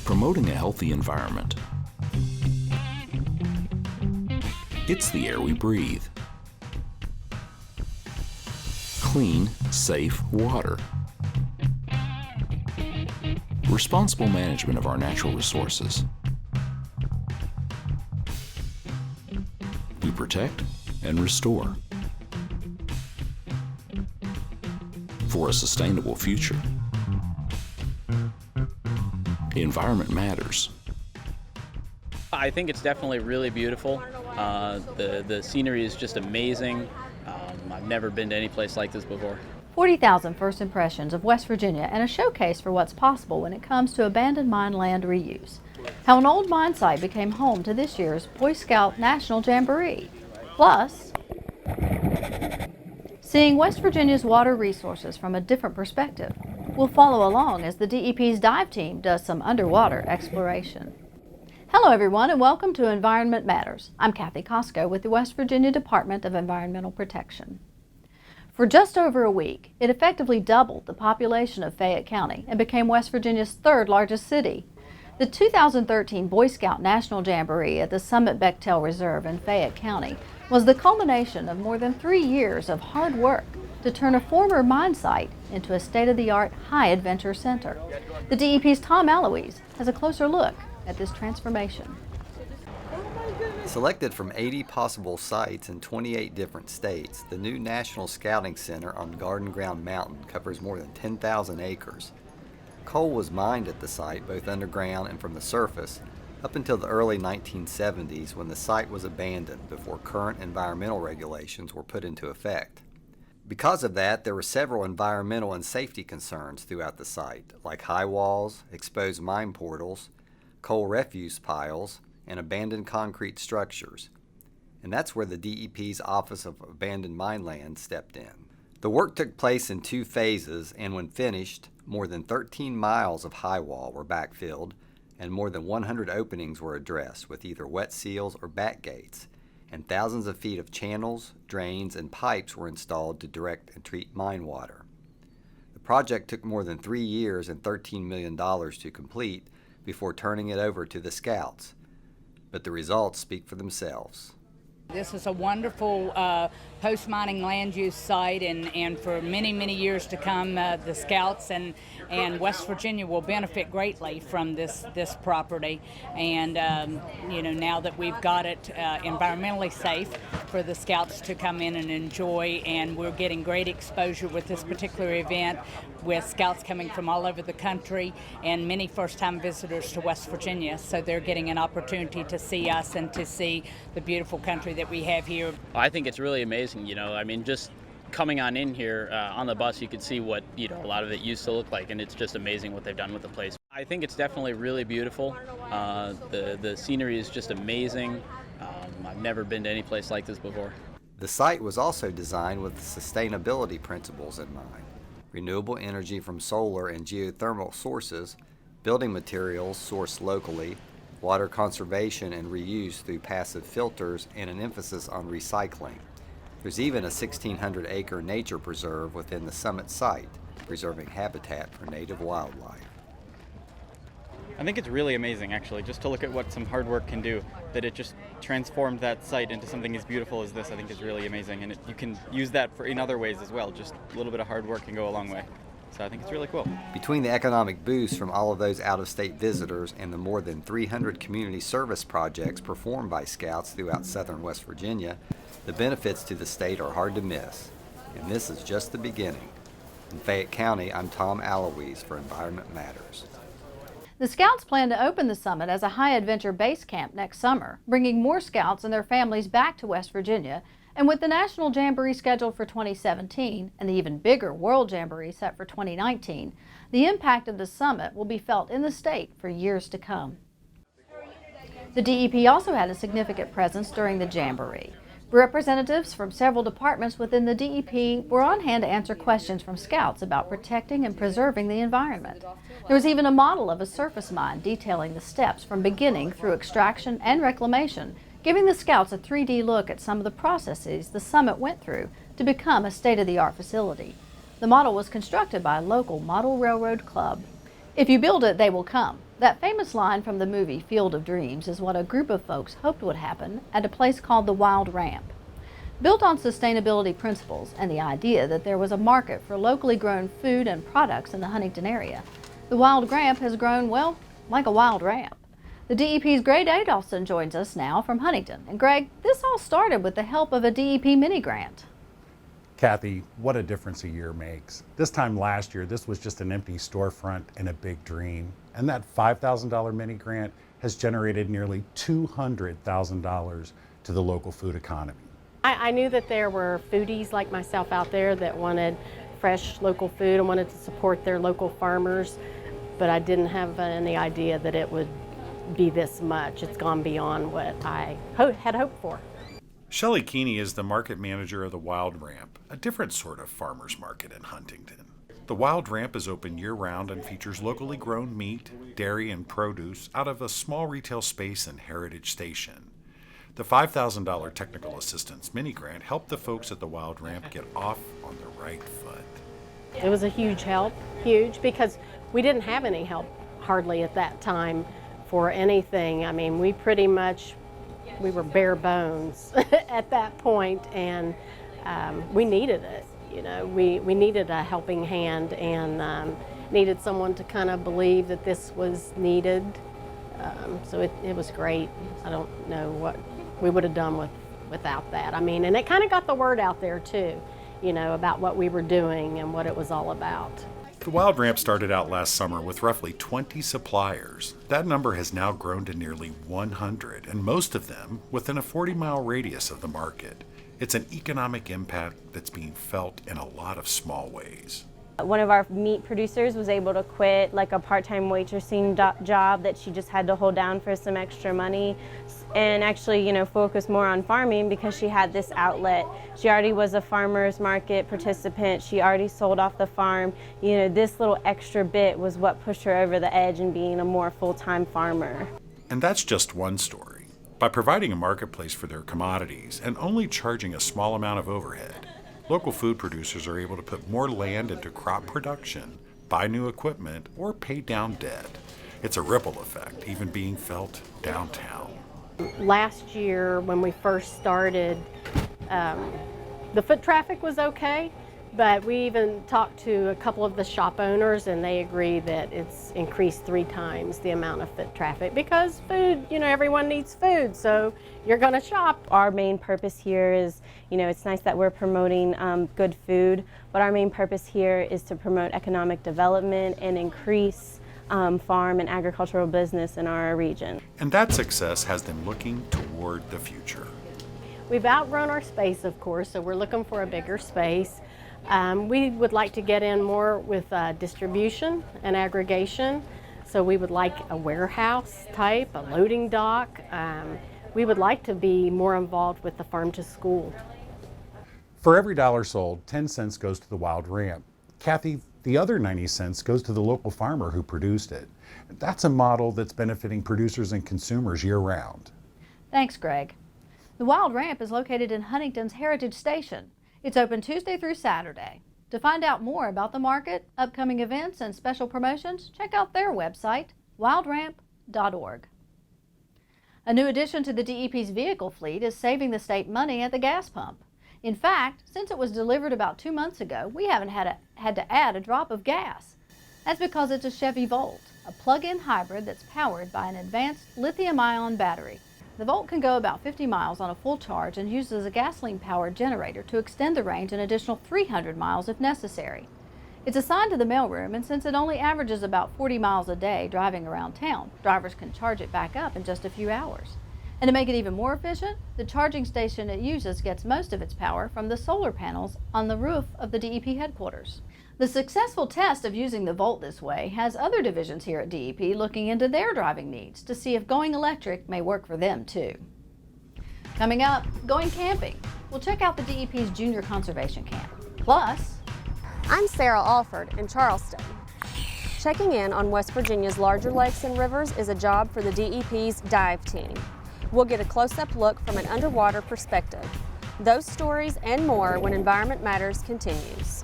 promoting a healthy environment. It's the air we breathe. Clean, safe water. Responsible management of our natural resources. We protect and restore for a sustainable future. The environment matters. I think it's definitely really beautiful. The scenery is just amazing. I've never been to any place like this before. 40,000 first impressions of West Virginia and a showcase for what's possible when it comes to abandoned mine land reuse. How an old mine site became home to this year's Boy Scout National Jamboree. Plus, seeing West Virginia's water resources from a different perspective. We'll follow along as the DEP's dive team does some underwater exploration. Hello everyone and welcome to Environment Matters. I'm Kathy Costco with the West Virginia Department of Environmental Protection. For just over a week, it effectively doubled the population of Fayette County and became West Virginia's third largest city. The 2013 Boy Scout National Jamboree at the Summit Bechtel Reserve in Fayette County was the culmination of more than 3 years of hard work to turn a former mine site into a state-of-the-art high-adventure center. The DEP's Tom Eloise has a closer look at this transformation. Selected from 80 possible sites in 28 different states, the new National Scouting Center on Garden Ground Mountain covers more than 10,000 acres. Coal was mined at the site both underground and from the surface up until the early 1970s when the site was abandoned before current environmental regulations were put into effect. Because of that, there were several environmental and safety concerns throughout the site, like high walls, exposed mine portals, coal refuse piles, and abandoned concrete structures. And that's where the DEP's Office of Abandoned Mine Land stepped in. The work took place in 2 phases, and when finished, more than 13 miles of high wall were backfilled, and more than 100 openings were addressed with either wet seals or back gates, and thousands of feet of channels, drains, and pipes were installed to direct and treat mine water. The project took more than 3 years and $13 million to complete before turning it over to the Scouts. But the results speak for themselves. This is a wonderful post-mining land use site, and for many, many years to come, the Scouts and West Virginia will benefit greatly from this property. And now that we've got it environmentally safe for the Scouts to come in and enjoy, and we're getting great exposure with this particular event, with Scouts coming from all over the country and many first-time visitors to West Virginia. So they're getting an opportunity to see us and to see the beautiful country that we have here. I think it's really amazing, just coming on in here on the bus, you could see what, a lot of it used to look like, and it's just amazing what they've done with the place. I think it's definitely really beautiful. The scenery is just amazing. I've never been to any place like this before. The site was also designed with sustainability principles in mind. Renewable energy from solar and geothermal sources, building materials sourced locally, water conservation and reuse through passive filters, and an emphasis on recycling. There's even a 1,600-acre nature preserve within the Summit site, preserving habitat for native wildlife. I think it's really amazing, actually, just to look at what some hard work can do, that it just transformed that site into something as beautiful as this. I think is really amazing, and you can use that in other ways as well. Just a little bit of hard work can go a long way. So I think it's really cool. Between the economic boost from all of those out-of-state visitors and the more than 300 community service projects performed by Scouts throughout southern West Virginia, the benefits to the state are hard to miss. And this is just the beginning. In Fayette County, I'm Tom Eloise for Environment Matters. The Scouts plan to open the summit as a high-adventure base camp next summer, bringing more Scouts and their families back to West Virginia. And with the National Jamboree scheduled for 2017 and the even bigger World Jamboree set for 2019, the impact of the summit will be felt in the state for years to come. The DEP also had a significant presence during the Jamboree. Representatives from several departments within the DEP were on hand to answer questions from Scouts about protecting and preserving the environment. There was even a model of a surface mine detailing the steps from beginning through extraction and reclamation, giving the Scouts a 3D look at some of the processes the summit went through to become a state-of-the-art facility. The model was constructed by a local model railroad club. If you build it, they will come. That famous line from the movie Field of Dreams is what a group of folks hoped would happen at a place called the Wild Ramp. Built on sustainability principles and the idea that there was a market for locally grown food and products in the Huntington area, the Wild Ramp has grown, well, like a wild ramp. The DEP's Greg Adolphson joins us now from Huntington. And Greg, this all started with the help of a DEP Mini-Grant. Kathy, what a difference a year makes. This time last year, this was just an empty storefront and a big dream. And that $5,000 mini-grant has generated nearly $200,000 to the local food economy. I knew that there were foodies like myself out there that wanted fresh local food and wanted to support their local farmers, but I didn't have any idea that it would be this much. It's gone beyond what I had hoped for. Shelley Keeney is the market manager of the Wild Ramp, a different sort of farmers market in Huntington. The Wild Ramp is open year-round and features locally grown meat, dairy, and produce out of a small retail space in Heritage Station. The $5,000 technical assistance mini-grant helped the folks at the Wild Ramp get off on the right foot. It was a huge help, huge, because we didn't have any help hardly at that time for anything. I mean, we were bare bones at that point, and we needed it. You know, we needed a helping hand and needed someone to kind of believe that this was needed. So it was great. I don't know what we would have done without that. I mean, and it kind of got the word out there too, you know, about what we were doing and what it was all about. The Wild Ramp started out last summer with roughly 20 suppliers. That number has now grown to nearly 100, and most of them within a 40-mile radius of the market. It's an economic impact that's being felt in a lot of small ways. One of our meat producers was able to quit like a part-time waitressing job that she just had to hold down for some extra money and actually, you know, focus more on farming because she had this outlet. She already was a farmer's market participant. She already sold off the farm. You know, this little extra bit was what pushed her over the edge in being a more full-time farmer. And that's just one story. By providing a marketplace for their commodities and only charging a small amount of overhead, local food producers are able to put more land into crop production, buy new equipment, or pay down debt. It's a ripple effect, even being felt downtown. Last year, when we first started, the foot traffic was okay, but we even talked to a couple of the shop owners and they agree that it's increased 3 times the amount of foot traffic because food, you know, everyone needs food, so you're gonna shop. Our main purpose here is, you know, it's nice that we're promoting good food, but our main purpose here is to promote economic development and increase farm and agricultural business in our region. And that success has them looking toward the future. We've outgrown our space, of course, so we're looking for a bigger space. We would like to get in more with distribution and aggregation. So we would like a warehouse type, a loading dock. We would like to be more involved with the farm to school. For every dollar sold, 10 cents goes to the Wild Ramp. Kathy, the other 90 cents goes to the local farmer who produced it. That's a model that's benefiting producers and consumers year-round. Thanks, Greg. The Wild Ramp is located in Huntington's Heritage Station. It's open Tuesday through Saturday. To find out more about the market, upcoming events, and special promotions, check out their website, wildramp.org. A new addition to the DEP's vehicle fleet is saving the state money at the gas pump. In fact, since it was delivered about 2 months ago, we haven't had to add a drop of gas. That's because it's a Chevy Volt, a plug-in hybrid that's powered by an advanced lithium-ion battery. The Volt can go about 50 miles on a full charge and uses a gasoline-powered generator to extend the range an additional 300 miles if necessary. It's assigned to the mailroom, and since it only averages about 40 miles a day driving around town, drivers can charge it back up in just a few hours. And to make it even more efficient, the charging station it uses gets most of its power from the solar panels on the roof of the DEP headquarters. The successful test of using the Volt this way has other divisions here at DEP looking into their driving needs to see if going electric may work for them too. Coming up, going camping. We'll check out the DEP's Junior Conservation Camp. Plus, I'm Sarah Alford in Charleston. Checking in on West Virginia's larger lakes and rivers is a job for the DEP's dive team. We'll get a close-up look from an underwater perspective. Those stories and more when Environment Matters continues.